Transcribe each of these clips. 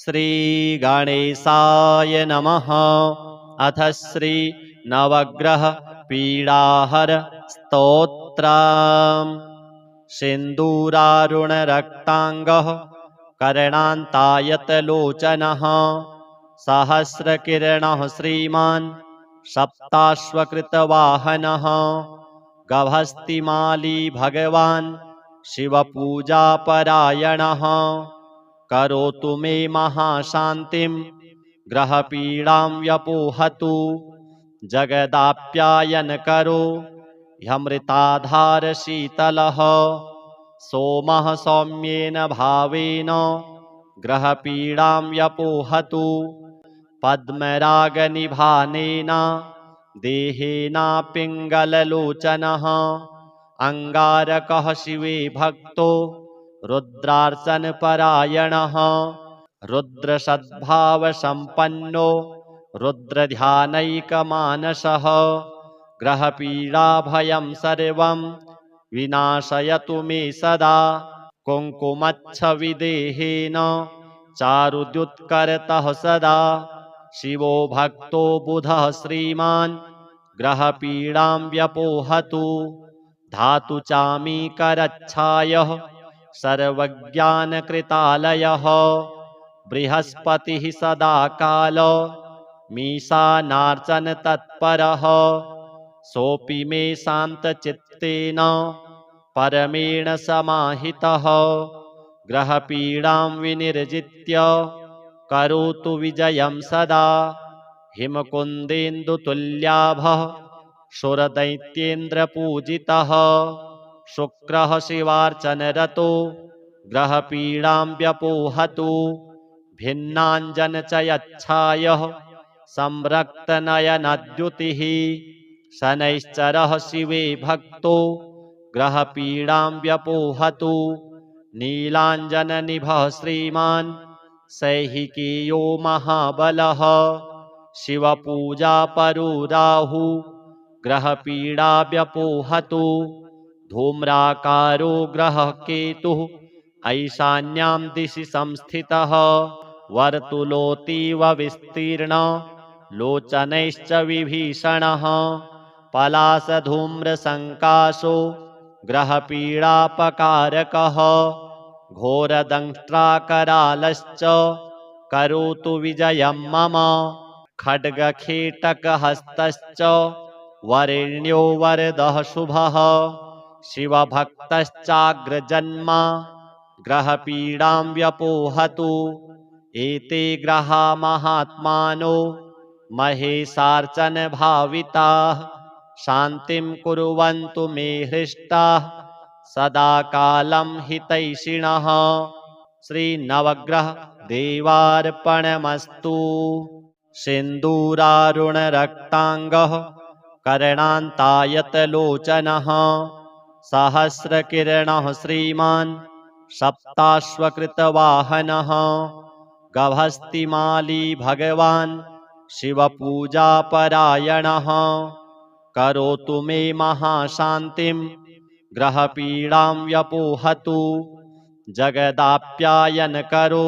श्रीगणेशाय नमः। अथ श्री नवग्रह पीडाहर स्तोत्रम्। सिन्दूरारुणरक्ताङ्गः कर्णान्तायतलोचनः सहस्रकिरणः श्रीमान् सप्ताश्वकृतवाहनः गभस्तिमाली भगवान् शिवपूजापरायणः करोतु मे महाशान्तिं ग्रहपीडां व्यपोहतु जगदाप्यायनकरो ह्यमृताधारशीतलः सोमः सौम्येन भावेन ग्रहपीडां व्यपोहतु पद्मरागनिभानेन देहेना पिङ्गललोचनः अङ्गारकः शिवे भक्तो रुद्रार्चनपरायणः रुद्रसद्भावसम्पन्नो रुद्रध्यानैकमानसः ग्रहपीडाभयं सर्वं विनाशयतु मे सदा कुङ्कुमच्छविदेहेन चारुद्युत्करतः सदा शिवो भक्तो बुधः श्रीमान् ग्रहपीडां व्यपोहतु धातु चामीकरच्छायः सर्वज्ञानकृतालयः बृहस्पतिः सदा कालो मीशानार्चन तत्परः सोऽपि मे शान्तचित्तेन परमेण समाहितः ग्रहपीडां विनिर्जित्य करोतु विजयं सदा हिमकुन्देन्दुतुल्याभः सुरदैत्येन्द्रपूजितः शुक्रः शिवार्चनरतो ग्रहपीडां व्यपोहतु भिन्नाञ्जनचयच्छायः संरक्तनयनद्युतिः शनैश्चरः शिवे भक्तो ग्रहपीडां व्यपोहतु नीलाञ्जननिभः श्रीमान् सैहिकेयो महाबलः शिवपूजापरो राहु ग्रहपीडा व्यपोहतु धूम्राकारो ग्रहः केतुः ऐशान्यां दिशि संस्थितः वर्तुलोऽतीव विस्तीर्ण लोचनैश्च विभीषणः पलासधूम्रसङ्काशो ग्रहपीडापकारकः घोरदंष्ट्राकरालश्च करोतु विजयं मम खड्गखेटकहस्तश्च वरेण्यो वरदः शुभः शिवभक्तश्चाग्रजन्मा ग्रहपीडां व्यपोहतु एते ग्रहा महात्मानो महेशार्चनभाविताः शान्तिं कुर्वन्तु मे हृष्टाः सदा कालं हितैषिणः श्रीनवग्रह देवार्पणमस्तु। सिन्दूरारुणरक्ताङ्गः कर्णान्तायतलोचनः सहस्रकिरणः श्रीमान् सप्ताश्वकृतवाहनः गभस्तिमाली भगवान् शिवपूजापरायणः करोतु मे महाशान्तिं ग्रहपीडां व्यपोहतु जगदाप्यायनकरो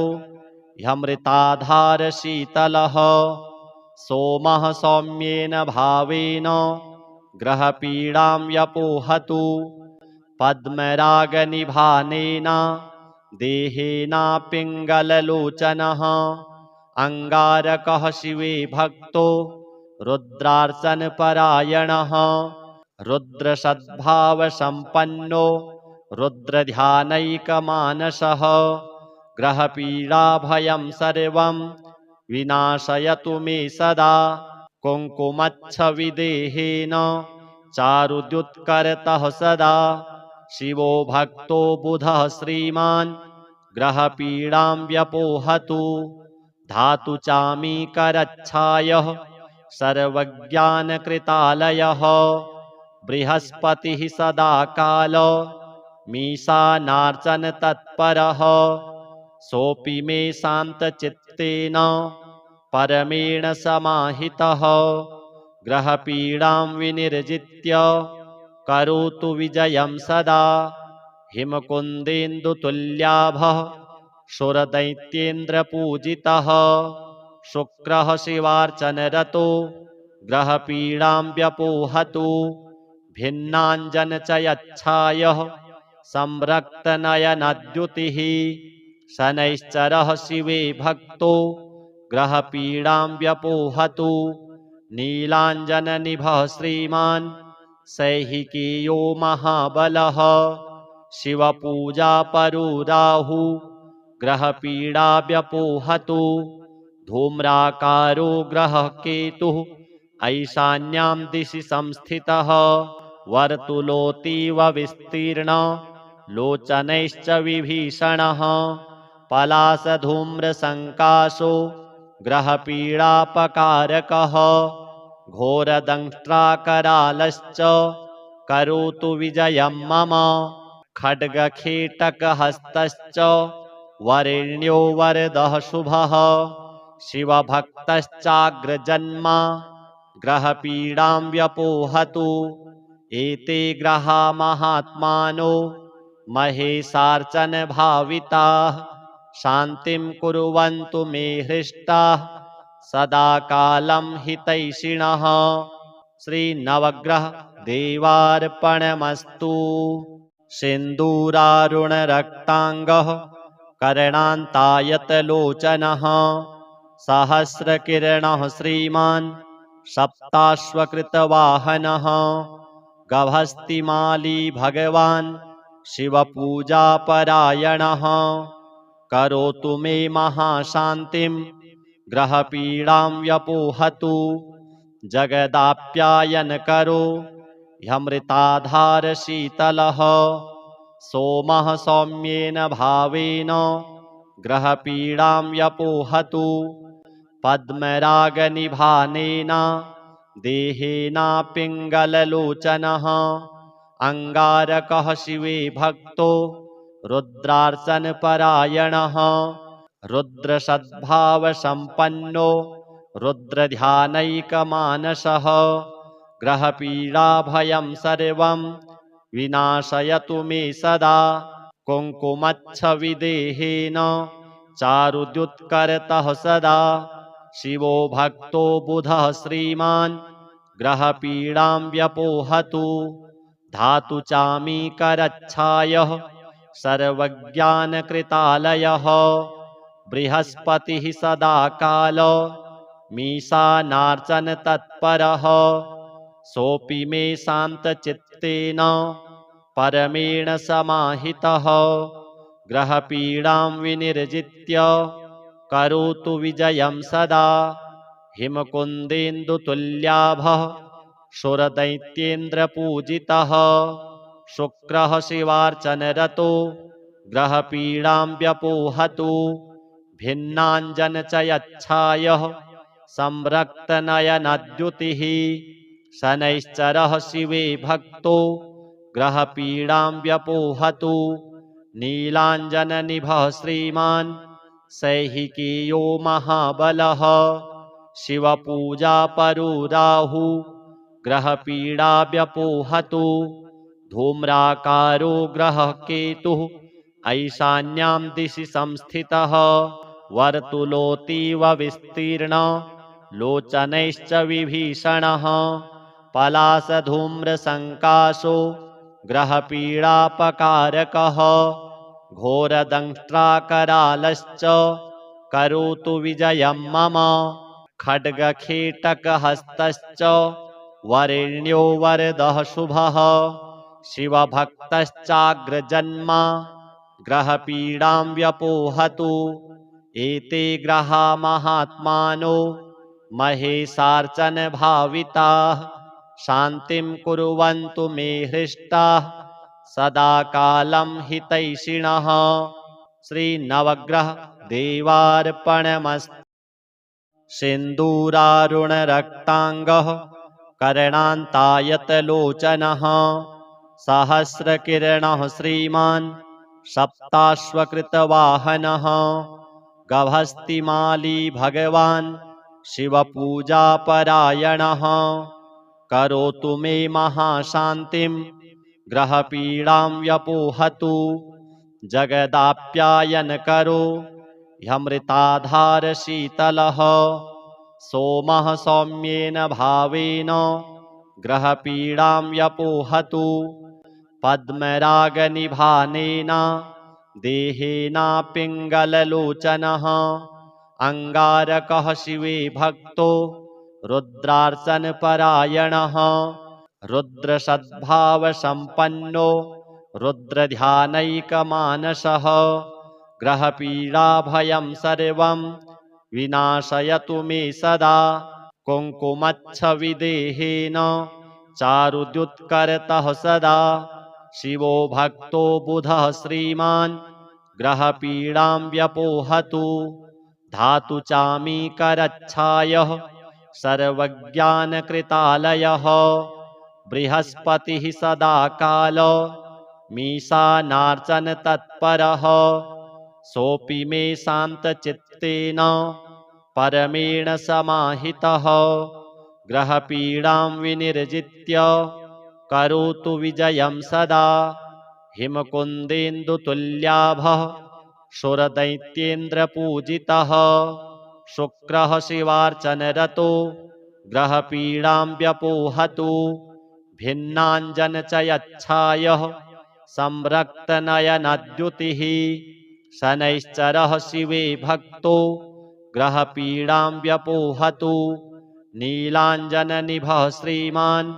ह्यमृताधारशीतलः सोमः सौम्येन भावेन ग्रहपीडां व्यपोहतु पद्मरागनिभानेन देहेना पिङ्गललोचनः अङ्गारकः शिवे भक्तो रुद्रार्चनपरायणः रुद्रसद्भावसम्पन्नो रुद्रध्यानैकमानसः ग्रहपीडाभयं सर्वं विनाशयतु मे सदा कुङ्कुमच्छविदेहेन चारुद्युत्करतः सदा शिवो भक्तो बुधः श्रीमान् ग्रहपीडां व्यपोहतु धातु चामीकरच्छायः सर्वज्ञानकृतालयः बृहस्पतिः सदा कालो मीशानार्चन तत्परः सोऽपि मे शान्तचित्तेन परमेण समाहितः ग्रहपीडां विनिर्जित्य करोतु विजयं सदा हिमकुन्देन्दुतुल्याभः सुरदैत्येन्द्रपूजितः शुक्रः शिवार्चनरतो ग्रहपीडां व्यपोहतु भिन्नाञ्जन च यच्छायः संरक्तनयनद्युतिः शनैश्चरः शिवे भक्तो ग्रहपीडां व्यपोहतु नीलाञ्जननिभः श्रीमान् सैहिकीयो महाबलः शिवपूजापरो राहु ग्रहपीडा व्यपोहतु धूम्राकारो ग्रहः केतुः ऐशान्यां दिशि संस्थितः वर्तुलोऽतीव विस्तीर्ण लोचनैश्च विभीषणः पलासधूम्रसङ्काशो ग्रहपीडापकारकः घोरदंष्ट्राकरालश्च करोतु विजयं मम खड्गखेटकहस्तश्च वरेण्यो वरदः शुभः शिवभक्तश्चाग्रजन्मा ग्रहपीडां व्यपोहतु एते ग्रहा महात्मानो महेशार्चनभाविताः शान्तिं कुर्वन्तु मे हृष्टाः सदा कालं हितैषिणः श्रीनवग्रह देवार्पणमस्तु। सिन्दूरारुणरक्ताङ्गः कर्णान्तायतलोचनः सहस्रकिरणः श्रीमान् सप्ताश्वकृतवाहनः गभस्तिमाली भगवान् शिवपूजापरायणः करोतु मे महाशान्तिं ग्रहपीडां व्यपोहतु जगदाप्यायनकरो ह्यमृताधारशीतलः सोमः सौम्येन भावेन ग्रहपीडां व्यपोहतु पद्मरागनिभानेन देहेनापिङ्गललोचनः अङ्गारकः शिवे भक्तो रुद्रार्चनपरायणः रुद्रसद्भावसम्पन्नो रुद्रध्यानैकमानसः ग्रहपीडाभयं सर्वं विनाशयतु मे सदा कुङ्कुमच्छविदेहेन चारुद्युत्करतः सदा शिवो भक्तो बुधः श्रीमान् ग्रहपीडां व्यपोहतु धातुचामीकरच्छायः सर्वज्ञानकृतालयः बृहस्पतिः सदा काल मीशानार्चनतत्परः सोऽपि मे शान्तचित्तेन परमेण समाहितः ग्रहपीडां विनिर्जित्य करोतु विजयं सदा हिमकुन्देन्दुतुल्याभः सुरदैत्येन्द्रपूजितः शुक्रः शिवार्चनरतो ग्रहपीडां व्यपोहतु भिन्नाञ्जन च यच्छायः संरक्तनयनद्युतिः शनैश्चरः शिवे भक्तो ग्रहपीडां व्यपोहतु नीलाञ्जननिभः श्रीमान् सैहिकीयो महाबलः शिवपूजापरो राहु ग्रहपीडा व्यपोहतु धूम्राकारो ग्रहः केतुः ऐशान्यां दिशि संस्थितः वर्तुलोऽतीव विस्तीर्ण लोचनैश्च विभीषणः पलासधूम्रसङ्काशो ग्रहपीडापकारकः घोरदंष्ट्राकरालश्च करोतु विजयं मम खड्गखेटकहस्तश्च वरेण्यो वरदः शुभः शिवभक्तश्चाग्रजन्मा ग्रहपीडां व्यपोहतु एते ग्रहा महात्मानो महेशार्चनभाविताः शान्तिं कुर्वन्तु मे हृष्टाः सदा कालं हितैषिणः श्रीनवग्रह देवार्पणमस्तु। सिन्दूरारुणरक्ताङ्गः कर्णान्तायतलोचनः सहस्रकिरणः श्रीमान् सप्ताश्वकृतवाहनः गभस्तिमाली भगवान् शिवपूजापरायणः करोतु मे महाशान्तिं ग्रहपीडां व्यपोहतु जगदाप्यायन करो ह्यमृताधार शीतलः सोमः सौम्येन भावेन ग्रहपीडां व्यपोहतु पद्मरागनिभानेन देहेना पिङ्गललोचनः अङ्गारकः शिवे भक्तो रुद्रार्चनपरायणः रुद्रसद्भावसम्पन्नो रुद्रध्यानैकमानसः ग्रहपीडाभयं सर्वं विनाशयतु मे सदा कुङ्कुमच्छविदेहेन चारुद्युत्करतः सदा शिवो भक्तो बुधः श्रीमान् ग्रहपीडां व्यपोहतु धातु चामीकरच्छायः सर्वज्ञानकृतालयः बृहस्पतिः सदा काल मीशानार्चन तत्परः सोऽपि मे शान्तचित्तेन परमेण समाहितः ग्रहपीडां विनिर्जित्य करोतु विजयं सदा हिमकुन्देन्दुतुल्याभः सुरदैत्येन्द्रपूजितः शुक्रः शिवार्चनरतो ग्रहपीडां व्यपोहतु भिन्नाञ्जनचयच्छायः संरक्तनयनद्युतिः शनैश्चरः शिवे भक्तो ग्रहपीडां व्यपोहतु नीलाञ्जननिभः श्रीमान्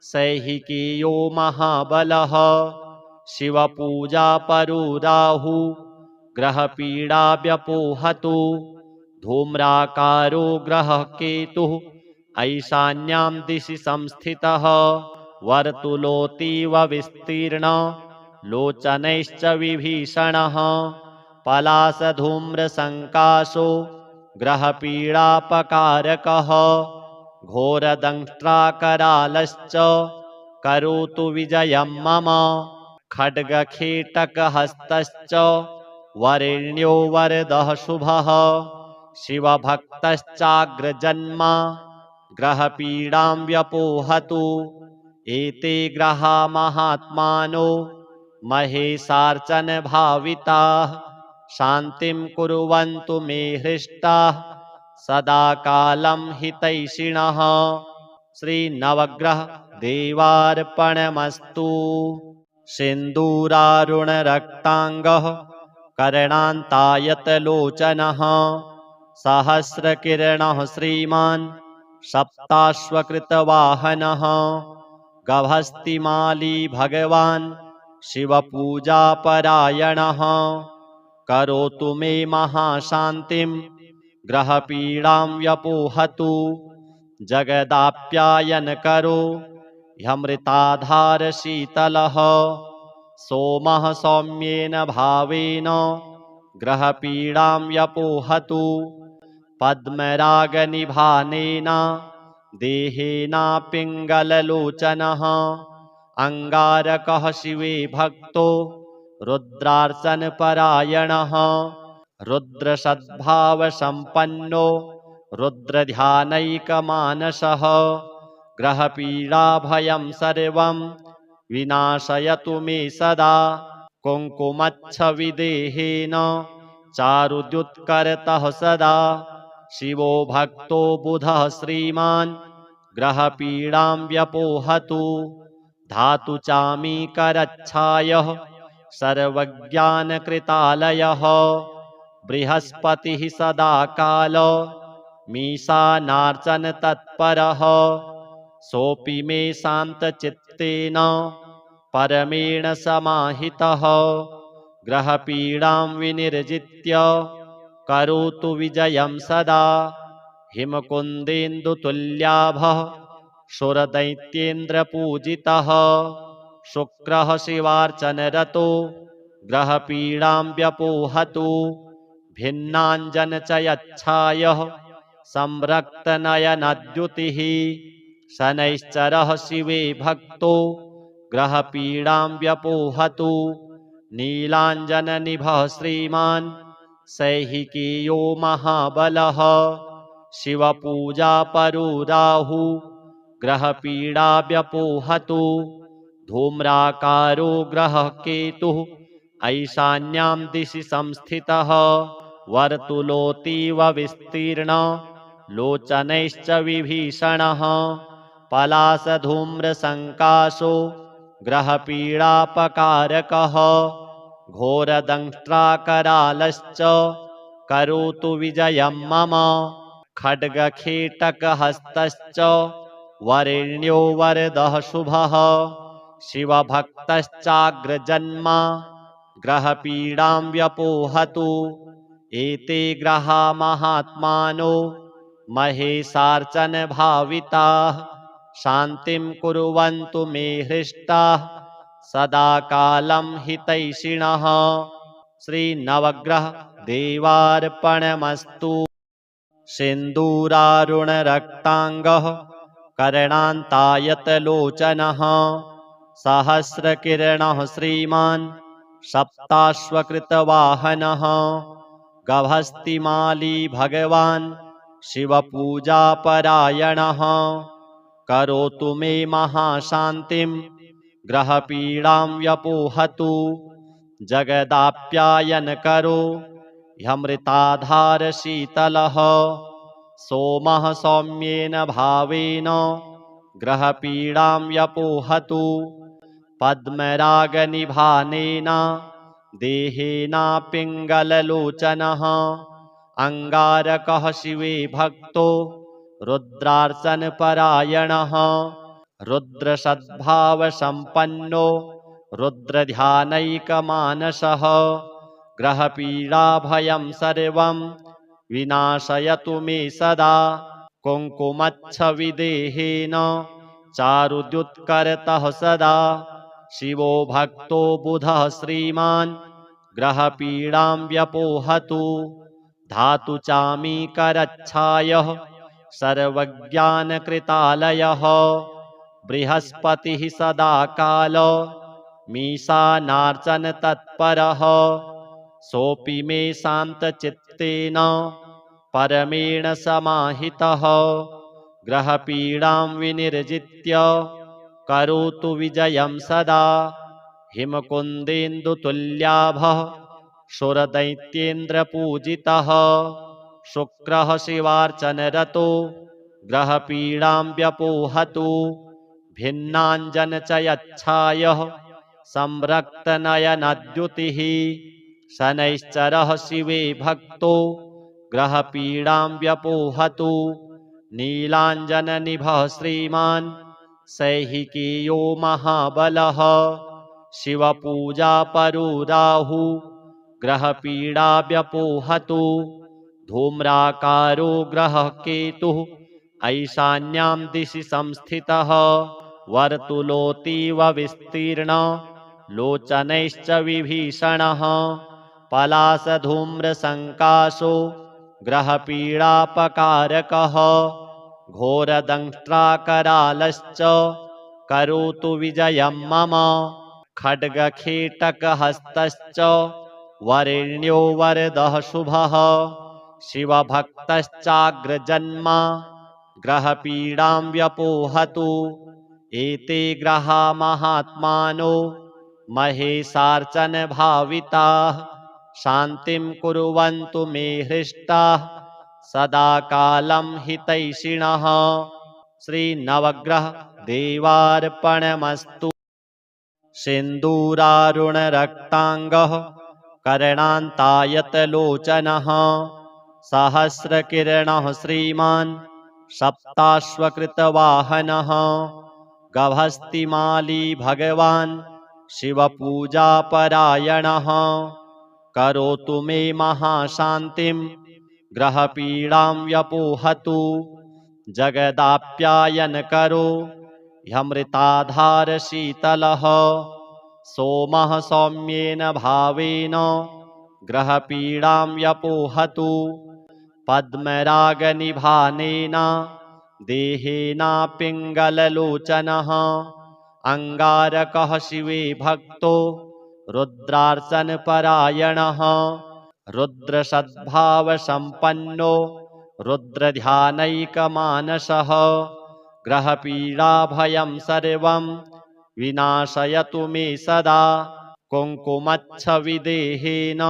सैहिकीयो महाबलः शिवपूजापरो राहु ग्रहपीडा व्यपोहतु धूम्राकारो ग्रहः केतुः ऐशान्यां दिशि संस्थितः वर्तुलोऽतीव विस्तीर्ण लोचनैश्च विभीषणः पलासधूम्रसङ्काशो ग्रहपीडापकारकः घोरदंष्ट्राकरालश्च करोतु विजयं मम खड्गखेटकहस्तश्च वरेण्यो वरदः शुभः शिवभक्तश्चाग्रजन्मा ग्रहपीडां व्यपोहतु एते ग्रहा महात्मानो महेशार्चनभाविताः शान्तिं कुर्वन्तु मे हृष्टाः सदा कालं हितैषिणः श्रीनवग्रह देवार्पणमस्तु सिन्दूरारुणरक्ताङ्गः कर्णान्तायतलोचनः सहस्रकिरणः श्रीमान् सप्ताश्वकृतवाहनः गभस्तिमाली भगवान् शिवपूजापरायणः करोतु मे महाशान्तिं ग्रहपीडां व्यपोहतु जगदाप्यायन करो ह्यमृताधार शीतलः सोमः सौम्येन भावेन ग्रहपीडां व्यपोहतु पद्मरागनिभानेन देहेना पिङ्गललोचनः अङ्गारकः शिवे भक्तो रुद्रार्चनपरायणः रुद्रसद्भावसम्पन्नो रुद्रध्यानैकमानसः ग्रहपीडाभयं सर्वं विनाशयतु मे सदा कुङ्कुमच्छविदेहेन चारुद्युत्करतः सदा शिवो भक्तो बुधः श्रीमान् ग्रहपीडां व्यपोहतु धातु चामीकरच्छायः सर्वज्ञानकृतालयः बृहस्पतिः सदा काल मीशानार्चन तत्परः सोऽपि मे शान्तचित्तेन परमेण समाहितः ग्रहपीडां विनिर्जित्य करोतु विजयं सदा हिमकुन्देन्दुतुल्याभः सुरदैत्येन्द्रपूजितः शुक्रः शिवार्चनरतो ग्रहपीडां व्यपोहतु भिन्नाञ्जनचयच्छायः संरक्तनयनद्युतिः शनैश्चरः शिवे भक्तो ग्रहपीडां व्यपोहतु नीलाञ्जननिभः श्रीमान् सैहिकीयो महाबलः शिवपूजापरो राहु ग्रहपीडा व्यपोहतु धूम्राकारो ग्रहः केतुः ऐशान्यां दिशि संस्थितः वर्तुलोऽतीव विस्तीर्ण लोचनैश्च विभीषणः पलासधूम्रसङ्काशो ग्रहपीडापकारकः घोरदंष्ट्राकरालश्च करोतु विजयं मम खड्गखेटकहस्तश्च वरेण्यो वरदः शुभः शिवभक्तश्चाग्रजन्मा ग्रहपीडां व्यपोहतु एते ग्रहा महात्मानो महेशार्चनभाविताः शान्तिं कुर्वन्तु मे हृष्टाः सदा कालं हितैषिणः। श्रीनवग्रह देवार्पणमस्तु। सिन्दूरारुणरक्ताङ्गः कर्णान्तायतलोचनः सहस्रकिरणः श्रीमान् सप्ताश्वकृतवाहनः गभस्तिमाली भगवान् शिवपूजापरायणः करोतु मे महाशान्तिं ग्रहपीडां व्यपोहतु जगदाप्यायनकरो ह्यमृताधारशीतलः सोमः सौम्येन भावेन ग्रहपीडां व्यपोहतु पद्मरागनिभानेन देहेनापिङ्गललोचनः अङ्गारकः शिवे भक्तो रुद्रार्चनपरायणः रुद्रसद्भावसम्पन्नो रुद्रध्यानैकमानसः ग्रहपीडाभयं सर्वं विनाशयतु मे सदा कुङ्कुमच्छविदेहेन चारुद्युत्करतः सदा शिवो भक्तो बुधः श्रीमान् ग्रहपीडां व्यपोहतु धातु चामीकरच्छायः सर्वज्ञानकृतालयः बृहस्पतिः सदा काल मीशानार्चन तत्परः सोऽपि मे शान्तचित्तेन परमेण समाहितः ग्रहपीडां विनिर्जित्य करोतु विजयं सदा हिमकुन्देन्दुतुल्याभः सुरदैत्येन्द्रपूजितः शुक्रः शिवार्चनरतो ग्रहपीडां व्यपोहतु भिन्नाञ्जनचयच्छायः संरक्तनयनद्युतिः शनैश्चरः शिवे भक्तो ग्रहपीडां व्यपोहतु नीलाञ्जननिभः श्रीमान् सैहिकीयो महाबलः शिवपूजापरो राहु ग्रहपीडा व्यपोहतु धूम्राकारो ग्रहः केतुः ऐशान्यां दिशि संस्थितः वर्तुलोऽतीव विस्तीर्ण लोचनैश्च विभीषणः पलासधूम्रसङ्काशो ग्रहपीडापकारकः घोरदंष्ट्राकरालश्च करोतु विजयं मम खड्गखेटकहस्तश्च वरेण्यो वरदः शुभः शिवभक्तश्चाग्रजन्मा ग्रहपीडां व्यपोहतु एते ग्रहा महात्मानो महेशार्चनभाविताः शान्तिं कुर्वन्तु मे हृष्टाः सदा कालं हितैषिणः। श्रीनवग्रह देवार्पणमस्तु। सिन्दूरारुणरक्ताङ्गः कर्णान्तायतलोचनः सहस्रकिरणः श्रीमान् सप्ताश्वकृतवाहनः गभस्तिमाली भगवान् शिवपूजापरायणः करोतु मे महाशान्तिं ग्रहपीडां व्यपोहतु जगदाप्यायनकरो ह्यमृताधारशीतलः सोमः सौम्येन भावेन ग्रहपीडां व्यपोहतु पद्मरागनिभानेन देहेनापिङ्गललोचनः अङ्गारकः शिवे भक्तो रुद्रार्चनपरायणः रुद्रसद्भावसम्पन्नो रुद्रध्यानैकमानसः ग्रहपीडाभयं सर्वं विनाशयतु मे सदा कुङ्कुमच्छविदेहेन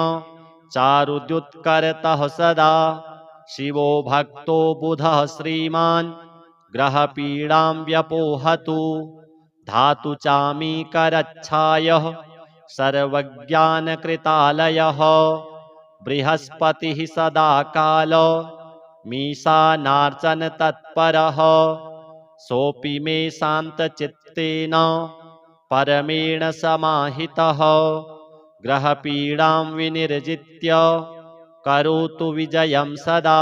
चारुद्युत्करतः सदा शिवो भक्तो बुधः श्रीमान् ग्रहपीडां व्यपोहतु धातु चामीकरच्छायः सर्वज्ञानकृतालयः बृहस्पतिः सदा काल मीशानार्चन तत्परः सोऽपि मे शान्तचित्तेन परमेण समाहितः ग्रहपीडां विनिर्जित्य करोतु विजयं सदा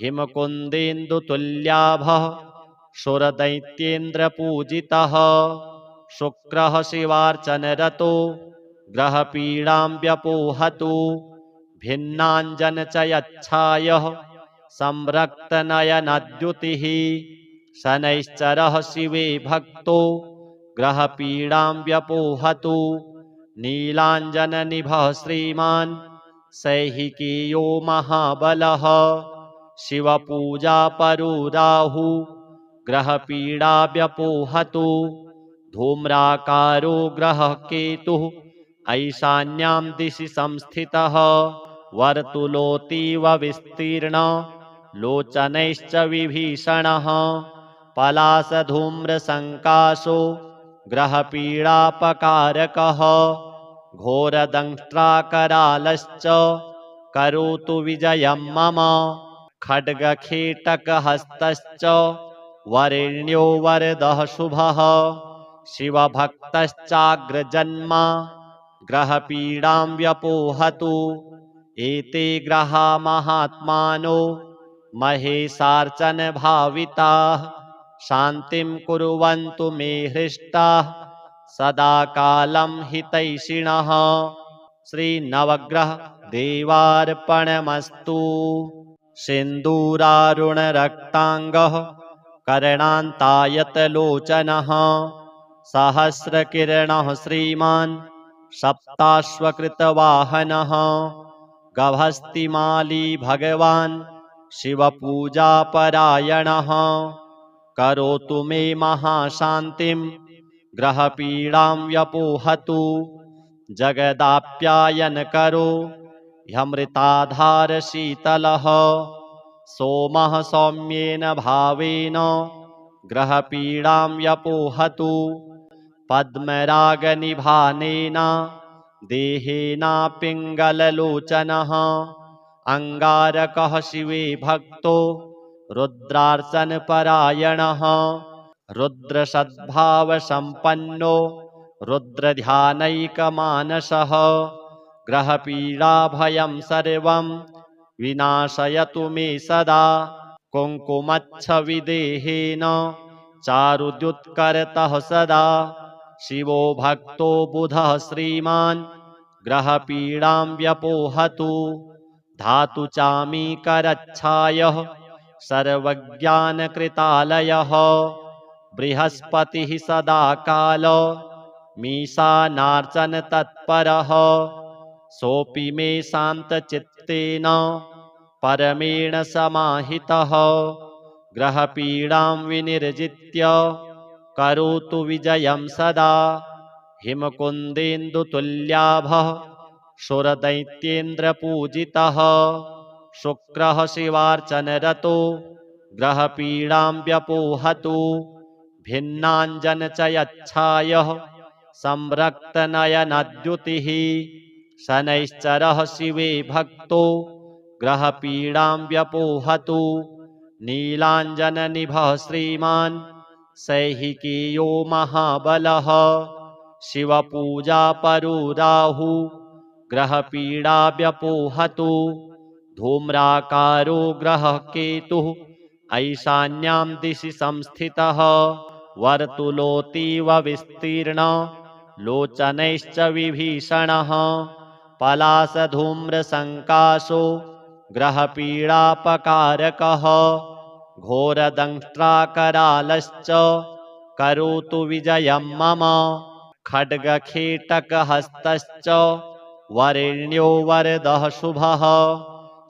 हिमकुन्देन्दुतुल्याभः सुरदैत्येन्द्रपूजितः शुक्रः शिवार्चनरतो ग्रहपीडां व्यपोहतु भिन्नाञ्जनचयच्छायः संरक्तनयनद्युतिः शनैश्चरः शिवे भक्तो ग्रहपीडां व्यपोहतु नीलाञ्जननिभः श्रीमान् सैहिकीयो महाबलः शिवपूजापरो राहु ग्रहपीडा व्यपोहतु धूम्राकारो ग्रहः केतुः ऐशान्यां दिशि संस्थितः वर्तुलोऽतीव विस्तीर्ण लोचनैश्च विभीषणः पलासधूम्रसङ्काशो ग्रहपीडापकारकः घोरदंष्ट्राकरालश्च करोतु विजयं मम खड्गखेटकहस्तश्च वरेण्यो वरदः शुभः शिवभक्तश्चाग्रजन्मा ग्रहपीडां व्यपोहतु एते ग्रहा महात्मानो महेशार्चन भाविताः शान्तिं कुर्वन्तु मे हृष्टाः सदा कालं हितैषिणः श्रीनवग्रह देवार्पणमस्तु सिन्दूरारुणरक्ताङ्गः कर्णान्तायतलोचनः सहस्रकिरणः श्रीमान् सप्ताश्वकृतवाहनः गभस्तिमाली भगवान् शिवपूजापरायणः करोतु मे महाशान्तिं ग्रहपीडां व्यपोहतु जगदाप्यायनकरो ह्यमृताधारशीतलः सोमः सौम्येन भावेन ग्रहपीडां व्यपोहतु पद्मरागनिभानेन देहेनापिङ्गललोचनः अङ्गारकः शिवे भक्तो रुद्रार्चनपरायणः रुद्रसद्भावसम्पन्नो रुद्रध्यानैकमानसः ग्रहपीडाभयं सर्वं विनाशयतु मे सदा कुङ्कुमच्छविदेहेन चारुद्युत्करतः सदा शिवो भक्तो बुधः श्रीमान् ग्रहपीडां व्यपोहतु धातु चामीकरच्छायः सर्वज्ञानकृतालयः बृहस्पतिः सदा काल मीशानार्चन तत्परः सोऽपि मे शान्तचित्तेन परमेण समाहितः ग्रहपीडां विनिर्जित्य करोतु विजयं सदा हिमकुन्देन्दुतुल्याभः सुरदैत्येन्द्रपूजितः शुक्रः शिवार्चनरतो ग्रहपीडां व्यपोहतु भिन्नाञ्जनचयच्छायः संरक्तनयनद्युतिः शनैश्चरः शिवे भक्तो ग्रहपीडां व्यपोहतु नीलाञ्जननिभः श्रीमान् सैहिकीयो महाबलः शिवपूजापरो राहु ग्रहपीडा व्यपोहतु धूम्राकारो ग्रहः केतुः ऐशान्यां दिशि संस्थितः वर्तुलोऽतीव विस्तीर्ण लोचनैश्च विभीषणः पलासधूम्रसङ्काशो ग्रहपीडापकारकः घोरदंष्ट्राकरालश्च करोतु विजयं मम खड्गखेटकहस्तश्च वरेण्यो वरदः शुभः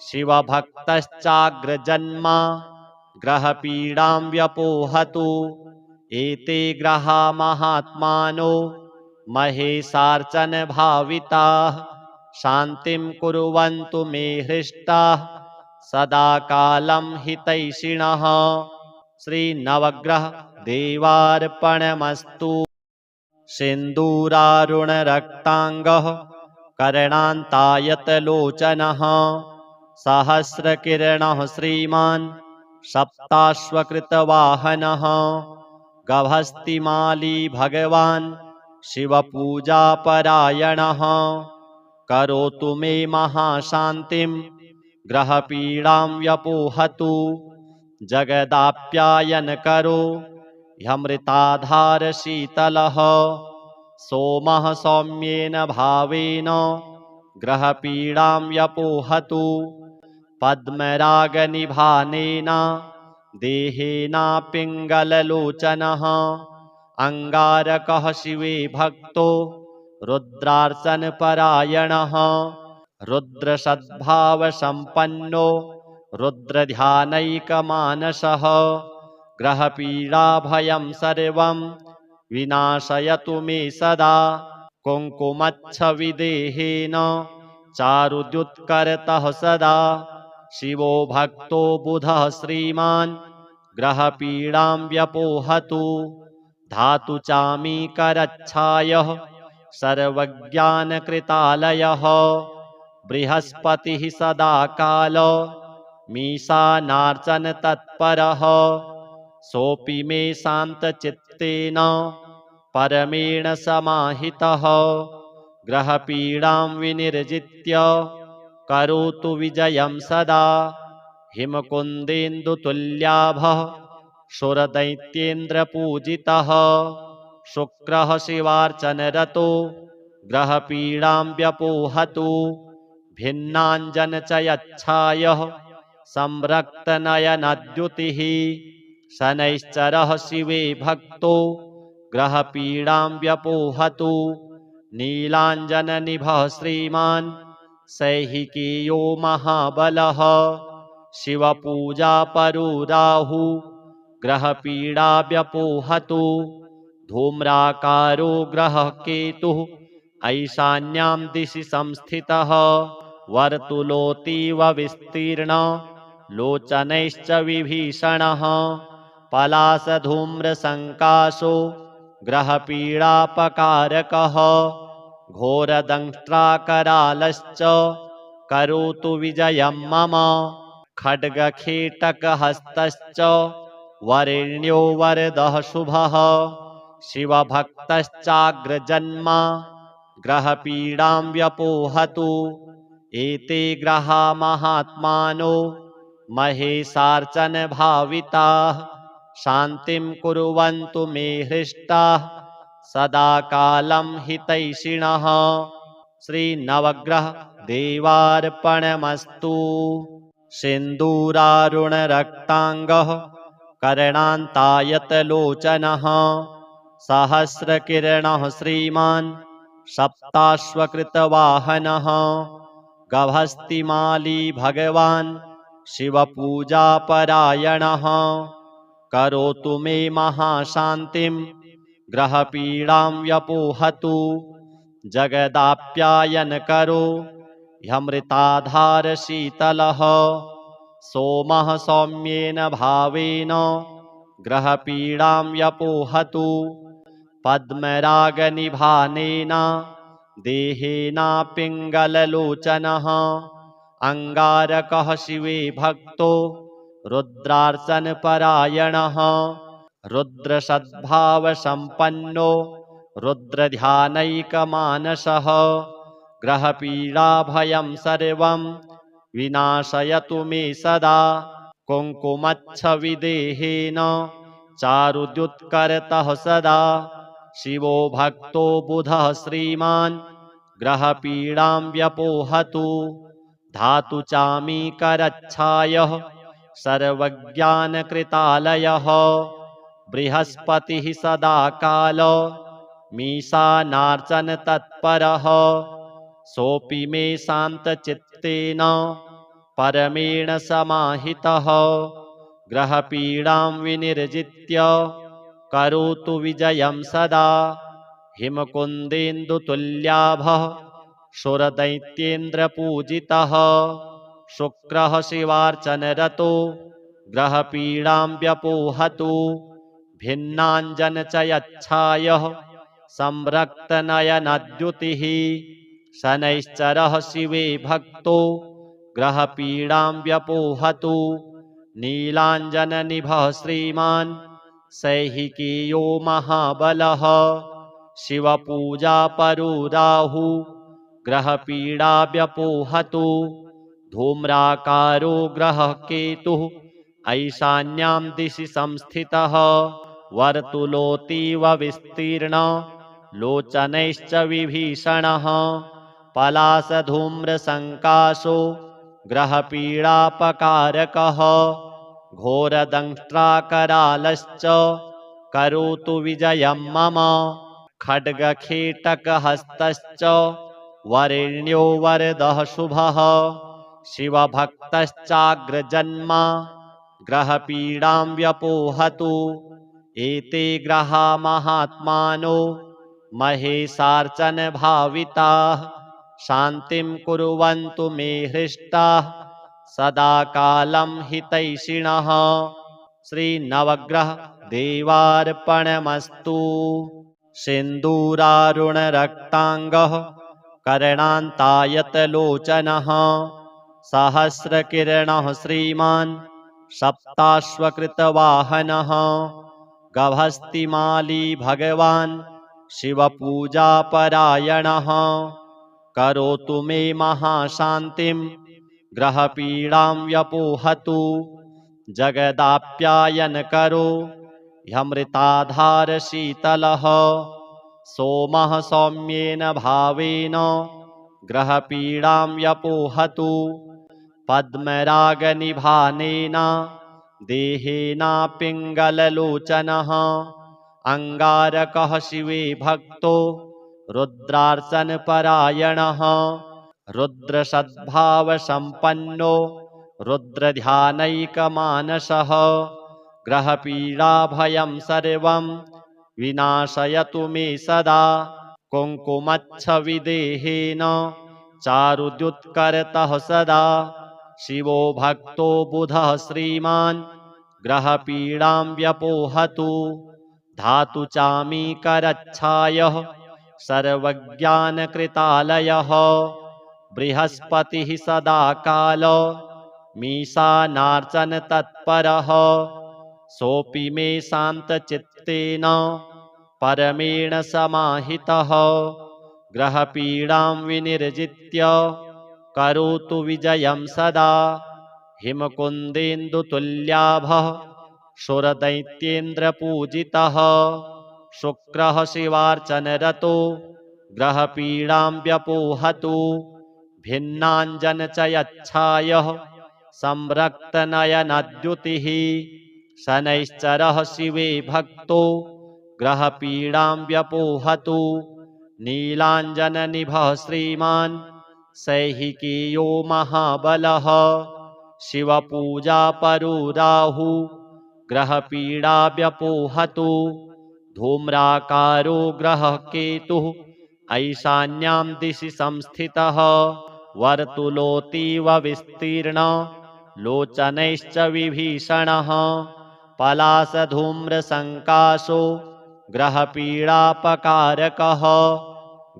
शिवभक्तश्चाग्रजन्मा ग्रहपीडां व्यपोहतु एते ग्रहा महात्मानो महेशार्चन भाविताः शान्तिं कुर्वन्तु मे हृष्टाः सदा कालं हितैषिणः। श्रीनवग्रह देवार्पणमस्तु। सिन्दूरारुणरक्ताङ्गः कर्णान्तायतलोचनः सहस्रकिरणः श्रीमान् सप्ताश्वकृतवाहनः गभस्तिमाली भगवान् शिवपूजापरायणः करोतु मे महाशान्तिं ग्रहपीडां व्यपोहतु जगदाप्यायनकरो ह्यमृताधारशीतलः सोमः सौम्येन भावेन ग्रहपीडां व्यपोहतु पद्मरागनिभानेन देहेना पिङ्गललोचनः अङ्गारकः शिवे भक्तो रुद्रार्चनपरायणः रुद्रसद्भावसम्पन्नो रुद्रध्यानैकमानसः ग्रहपीडाभयं सर्वं विनाशयतु मे सदा कुङ्कुमच्छविदेहेन चारुद्युत्करतः सदा शिवो भक्तो बुधः श्रीमान् ग्रहपीडां व्यपोहतु धातु चामीकरच्छायः सर्वज्ञानकृतालयः बृहस्पतिः सदा कालो मीशानार्चन तत्परः सोऽपि मे शान्तचित्तेन परमेण समाहितः ग्रहपीडां विनिर्जित्य करोतु विजयं सदा हिमकुन्देन्दुतुल्याभः सुरदैत्येन्द्रपूजितः शुक्रः शिवार्चनरतो ग्रहपीडां व्यपोहतु भिन्नाञ्जनचयच्छायः संरक्तनयनद्युतिः शनैश्चरः शिवे भक्तो ग्रहपीडां व्यपोहतु नीलाञ्जननिभः श्रीमान् सैहिकीयो महाबलः शिवपूजापरो राहु ग्रहपीडा व्यपोहतु धूम्राकारो ग्रहः केतुः ऐशान्यां दिशि संस्थितः वर्तुलोऽतीव विस्तीर्ण लोचनैश्च विभीषणः पलासधूम्रसङ्काशो ग्रहपीडापकारकः घोरदंष्ट्राकरालश्च करोतु विजयं मम खड्गखेटकहस्तश्च वरेण्यो वरदः शुभः शिवभक्तश्चाग्रजन्मा ग्रहपीडां व्यपोहतु एते ग्रहा महात्मानो महेशार्चन भाविताः शान्तिं कुर्वन्तु मे हृष्टाः सदा कालं हितैषिणः। श्रीनवग्रह देवार्पणमस्तु। सिन्दूरारुणरक्ताङ्गः कर्णान्तायतलोचनः सहस्रकिरणः श्रीमान् सप्ताश्वकृतवाहनः गभस्तिमाली भगवान् शिवपूजापरायणः करोतु मे महाशान्तिं ग्रहपीडां व्यपोहतु जगदाप्यायनकरो ह्यमृताधारशीतलः सोमः सौम्येन भावेन ग्रहपीडां व्यपोहतु पद्मरागनिभानेन देहेना पिङ्गललोचनः अङ्गारकः शिवे भक्तो रुद्रार्चनपरायणः रुद्रसद्भावसम्पन्नो रुद्रध्यानैकमानसः ग्रहपीडाभयं सर्वं विनाशयतु मे सदा कुङ्कुमच्छविदेहेन चारुद्युत्करतः सदा शिवो भक्तो बुधः श्रीमान् ग्रहपीडां व्यपोहतु धातु चामीकरच्छायः सर्वज्ञानकृतालयः बृहस्पतिः सदा कालो मीशानार्चन तत्परः सोऽपि मे शान्तचित्तेन परमेण समाहितः ग्रहपीडां विनिर्जित्य करोतु विजयं सदा हिमकुन्देन्दुतुल्याभः सुरदैत्येन्द्रपूजितः शुक्रः शिवार्चनरतो ग्रहपीडां व्यपोहतु भिन्नाञ्जनचयच्छायः संरक्तनयनद्युतिः शनैश्चरः शिवे भक्तो ग्रहपीडां व्यपोहतु नीलाञ्जननिभः श्रीमान् सैहिकीयो महाबलः शिवपूजापरो राहु ग्रहपीडा व्यपोहतु धूम्राकारो ग्रहः केतुः ऐशान्यां दिशि संस्थितः वर्तुलोऽतीव विस्तीर्ण लोचनैश्च विभीषणः पलासधूम्रसङ्काशो ग्रहपीडापकारकः घोरदंष्ट्राकरालश्च करोतु विजयं मम खड्गखेटकहस्तश्च वरेण्यो वरदः शुभः शिवभक्तश्चाग्रजन्मा ग्रहपीडां व्यपोहतु एते ग्रहा महात्मानो महेशार्चनभाविताः शान्तिं कुर्वन्तु मे हृष्टाः सदा कालं हितैषिणः श्रीनवग्रह देवार्पणमस्तु। सिन्दूरारुणरक्ताङ्गः कर्णान्तायतलोचनः सहस्रकिरणः श्रीमान् सप्ताश्वकृतवाहनः गभस्तिमाली भगवान् शिवपूजापरायणः करोतु मे महाशान्तिं ग्रहपीडां व्यपोहतु जगदाप्यायनकरो ह्यमृताधारशीतलः सोमः सौम्येन भावेन ग्रहपीडां व्यपोहतु पद्मरागनिभानेन देहेनापिङ्गललोचनः अङ्गारकः शिवे भक्तो रुद्रार्चनपरायणः रुद्रसद्भावसम्पन्नो रुद्रध्यानैकमानसः ग्रहपीडाभयं सर्वं विनाशयतु मे सदा कुङ्कुमच्छविदेहेन चारुद्युत्करतः सदा शिवो भक्तो बुधः श्रीमान् ग्रहपीडां व्यपोहतु धातु चामीकरच्छायः सर्वज्ञानकृतालयः बृहस्पतिः सदा काल मीशानार्चन तत्परः सोऽपि मे शान्तचित्तेन परमेण समाहितः ग्रहपीडां विनिर्जित्य करोतु विजयं सदा हिमकुन्देन्दुतुल्याभः सुरदैत्येन्द्रपूजितः शुक्रः शिवार्चनरतो ग्रहपीडां व्यपोहतु भिन्नाञ्जनचयच्छायः संरक्तनयनद्युतिः शनैश्चरः शिवे भक्तो ग्रहपीडां व्यपोहतु नीलाञ्जननिभः श्रीमान् सैहिकीयो महाबलः शिवपूजापरो राहु ग्रहपीडा व्यपोहतु धूम्राकारो ग्रहः केतुः ऐशान्यां दिशि संस्थितः वर्तुलोऽतीव विस्तीर्ण लोचनैश्च विभीषणः पलासधूम्रसङ्काशो ग्रहपीडापकारकः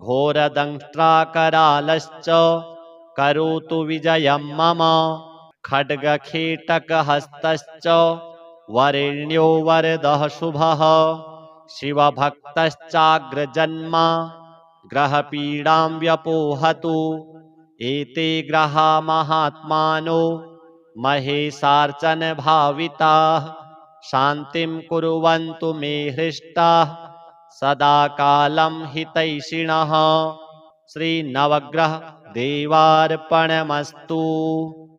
घोरदंष्ट्राकरालश्च करोतु विजयं मम खड्गखेटकहस्तश्च वरेण्यो वरदः शुभः शिवभक्तश्चाग्रजन्मा ग्रहपीडां व्यपोहतु एते ग्रहा महात्मानो महेशार्चनभाविताः शान्तिं कुर्वन्तु मे हृष्टाः सदा कालं हितैषिणः श्रीनवग्रह देवार्पणमस्तु।